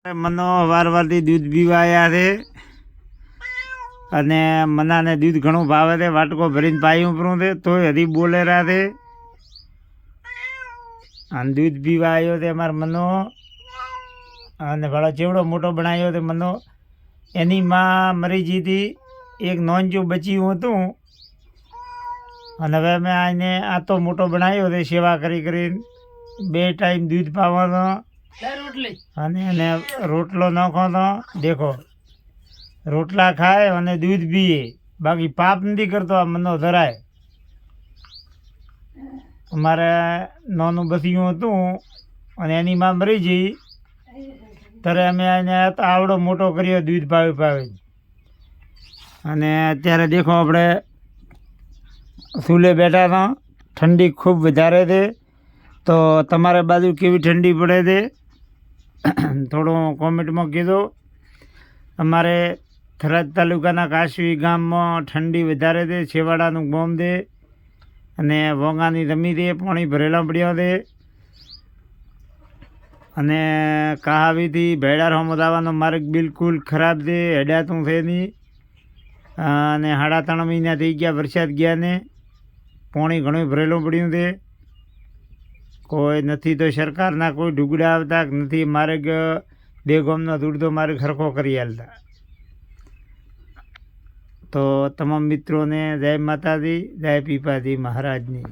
મનો વારવારથી દૂધ પીવા આવ્યા છે અને મનાને દૂધ ઘણું ભાવે છે. વાટકો ભરીને પાયું ઉપરું છે તોય હજી બોલે રહ્યા છે. અને દૂધ પીવા આવ્યો છે અમારો મનો. અને ભાડો ચેવડો મોટો બનાવ્યો છે મનો. એની માં મરી ગઈ હતી. એક નોંચું બચ્યું હતું અને હવે મેં આને આ તો મોટો બનાવ્યો છે સેવા કરી કરીને. 2 ટાઈમ દૂધ પાવાનો અને એને રોટલો નાખો તો દેખો રોટલા ખાય અને દૂધ પીએ. બાકી પાપ નથી કરતો આ મનો ધરાય. અમારે નાનું બસ્યું હતું અને એની માં મરી ગઈ ત્યારે અમે એને આવડો મોટો કર્યો દૂધ પાવી પાવી. અને અત્યારે દેખો આપણે ચૂલે બેઠા હતા. ઠંડી ખૂબ વધારે છે. તો તમારે બાજુ કેવી ઠંડી પડે છે થોડું કોમેન્ટમાં કીધો. અમારે થરાદ તાલુકાના કાશવી ગામમાં ઠંડી વધારે છે. છેવાડાનું ગામ છે અને વોંગાની જમી છે. પાણી ભરેલા પડ્યા છે અને કહાવીથી ભેડાર હોમત આવવાનો માર્ગ બિલકુલ ખરાબ છે. હેડાતું છે નહીં. અને 3.5 મહિના થઈ ગયા વરસાદ ગયા ને. પાણી ઘણું ભરેલું પડ્યું છે. કોઈ નથી તો સરકારના કોઈ ઢુગડા આવતા નથી. માર્ગ 2 ગામનો દૂરતો માર્ગ સરખો કરી આલતા. તો તમામ મિત્રોને જય માતાજી, જય પીપાજી મહારાજની.